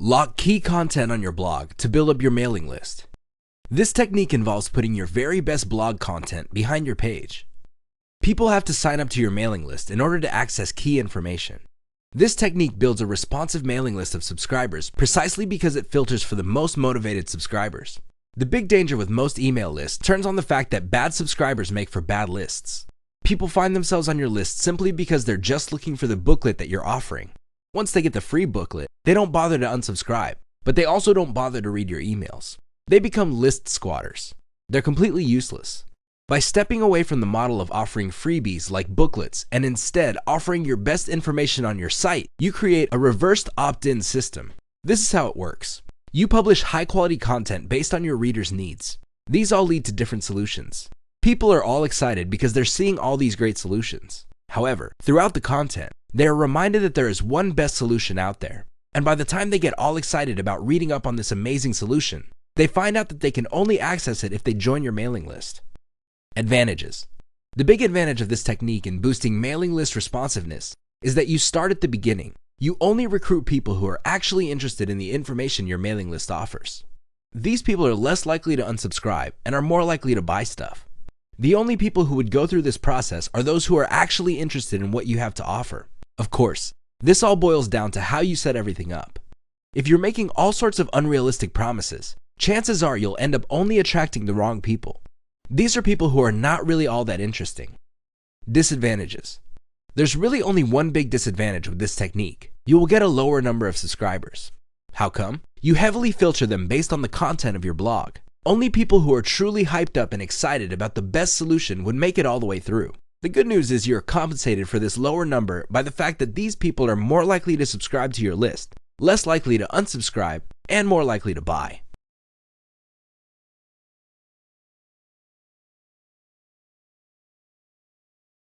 Lock key content on your blog to build up your mailing list. This technique involves putting your very best blog content behind your page. People have to sign up to your mailing list in order to access key information. This technique builds a responsive mailing list of subscribers precisely because it filters for the most motivated subscribers. The big danger with most email lists turns on the fact that bad subscribers make for bad lists. People find themselves on your list simply because they're just looking for the booklet that you're offering. Once they get the free booklet, they don't bother to unsubscribe, but they also don't bother to read your emails. They become list squatters. They're completely useless. By stepping away from the model of offering freebies like booklets and instead offering your best information on your site, you create a reversed opt-in system. This is how it works. You publish high-quality content based on your readers' needs. These all lead to different solutions. People are all excited because they're seeing all these great solutions. However, throughout the content, they are reminded that there is one best solution out there. And by the time they get all excited about reading up on this amazing solution, they find out that they can only access it if they join your mailing list. Advantages. The big advantage of this technique in boosting mailing list responsiveness is that you start at the beginning. You only recruit people who are actually interested in the information your mailing list offers. These people are less likely to unsubscribe and are more likely to buy stuff. The only people who would go through this process are those who are actually interested in what you have to offer. Of course, this all boils down to how you set everything up. If you're making all sorts of unrealistic promises, chances are you'll end up only attracting the wrong people. These are people who are not really all that interesting. Disadvantages. There's really only one big disadvantage with this technique. You will get a lower number of subscribers. How come? You heavily filter them based on the content of your blog. Only people who are truly hyped up and excited about the best solution would make it all the way through. The good news is you're compensated for this lower number by the fact that these people are more likely to subscribe to your list, less likely to unsubscribe, and more likely to buy.